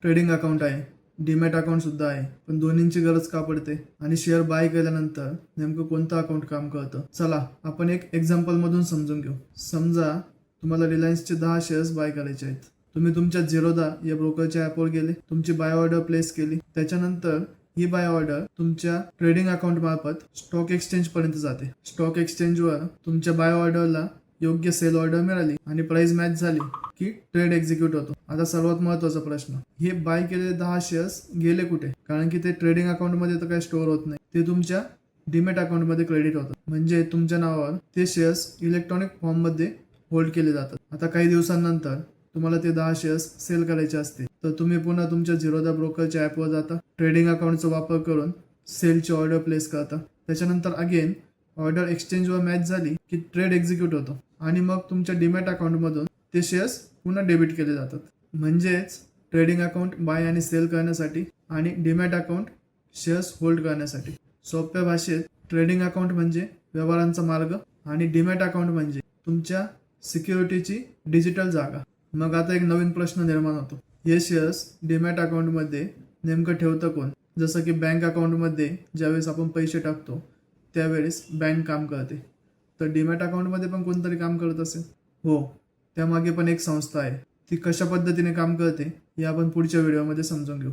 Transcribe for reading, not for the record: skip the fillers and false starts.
Trading account आहे, demat account सुद्धा आहे. पण दोन्हींची गरज का पडते आणि शेअर बाय केल्यानंतर नेमकं कोणतं अकाउंट काम करतं? चला आपण एक एक्झाम्पल मधून समजून घेऊ. समजा तुम्हाला रिलायन्सचे 10 शेअर्स बाय करायचे आहेत. तुम्ही तुमच्या झिरोदा या ब्रोकरच्या ॲपवर गेले, तुमची बाय ऑर्डर प्लेस केली. त्याच्यानंतर ही बाय ऑर्डर तुमच्या ट्रेडिंग अकाउंट मार्फत स्टॉक एक्सचेंज पर्यंत जाते. स्टॉक एक्सचेंजवर तुमच्या बाय ऑर्डरला योग्य सेल ऑर्डर मिळाली आणि प्राइस मॅच झाली की ट्रेड एक्झिक्यूट होतो. आता सर्वात महत्वाचा प्रश्न, हे बाय केलेले 10 शेअर्स गेले कुठे? कारण की ते ट्रेडिंग अकाउंट मध्ये तर काही स्टोअर होत नाही, ते तुमच्या डीमॅट अकाउंट मध्ये क्रेडिट होतं. म्हणजे तुमच्या नावावर ते शेअर्स इलेक्ट्रॉनिक फॉर्म मध्ये होल्ड केले जातात. आता काही दिवसांनंतर तुम्हाला ते 10 शेअर्स सेल करायचे असते, तर तुम्ही पुन्हा तुमच्या झिरोदा ब्रोकरच्या ॲपवर जाता, ट्रेडिंग अकाउंटचा वापर करून सेलची ऑर्डर प्लेस करता. त्याच्यानंतर अगेन ऑर्डर एक्सचेंजवर मॅच झाली की ट्रेड एक्झिक्यूट होतो आणि मग तुमच्या डीमॅट अकाउंटमधून ते शेअर्स पुन्हा डेबिट केले जातात. म्हणजेच ट्रेडिंग अकाउंट बाय आणि सेल करण्यासाठी आणि डीमॅट अकाउंट शेअर्स होल्ड करण्यासाठी. सोप्या भाषेत ट्रेडिंग अकाउंट म्हणजे व्यवहारांचा मार्ग आणि डीमॅट अकाउंट म्हणजे तुमच्या सिक्युरिटीची डिजिटल जागा. मग आता एक नवीन प्रश्न निर्माण होतो, हे शेअर्स डीमॅट अकाउंटमध्ये नेमकं ठेवतं कोण? जसं की बँक अकाउंटमध्ये ज्यावेळेस आपण पैसे टाकतो त्यावेळेस बँक काम करते, तर डीमॅट अकाउंटमध्ये पण कोणतरी काम करत असेल. हो, त्यामागे पण एक संस्था आहे. ती कशा पद्धतीने काम करते हे आपण पुढच्या व्हिडिओमध्ये समजून घेऊ.